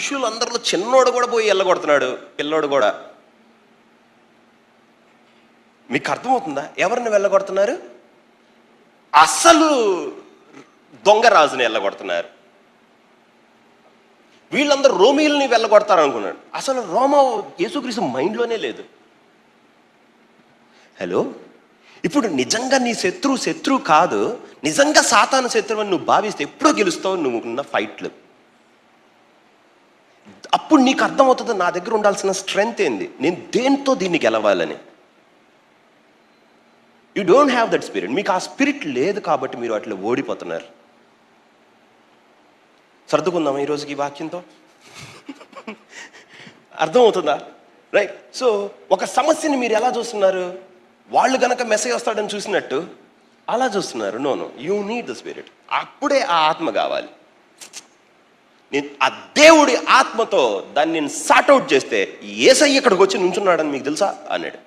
శిష్యులందరిలో చిన్నోడు కూడా పోయి వెళ్ళగొడుతున్నాడు, పిల్లోడు కూడా. మీకు అర్థమవుతుందా ఎవరిని వెళ్ళగొడుతున్నారు? అసలు దొంగ రాజుని వెళ్ళగొడుతున్నారు. వీళ్ళందరూ రోమీల్ని వెళ్ళగొడతారు అనుకున్నాడు. అసలు రోమా యేసుక్రీస్తు మైండ్లోనే లేదు. హలో, ఇప్పుడు నిజంగా నీ శత్రువు కాదు, నిజంగా సాతాను శత్రువు అని నువ్వు భావిస్తే ఎప్పుడో గెలుస్తావు నువ్వు ఉన్న ఫైట్లు. అప్పుడు నీకు అర్థమవుతుంది నా దగ్గర ఉండాల్సిన స్ట్రెంగ్త్ ఏంది, నేను దేంతో దీన్ని గెలవాలని. You don't have that spirit. మీకు ఆ స్పిరిట్ లేదు కాబట్టి మీరు అట్లా ఓడిపోతున్నారు. సర్దుకుందామా ఈరోజుకి ఈ వాక్యంతో? అర్థమవుతుందా? రైట్. సో ఒక సమస్యని మీరు ఎలా చూస్తున్నారు? వాళ్ళు గనక మెసేజ్ వస్తాడని చూసినట్టు అలా చూస్తున్నారు. No, you need the spirit. అప్పుడే ఆ ఆత్మ కావాలి. నేను ఆ దేవుడి ఆత్మతో దాన్ని నేను సార్ట్అవుట్ చేస్తే యేసయ్య ఇక్కడికి వచ్చి నుంచున్నాడని మీకు తెలుసా అన్నాడు.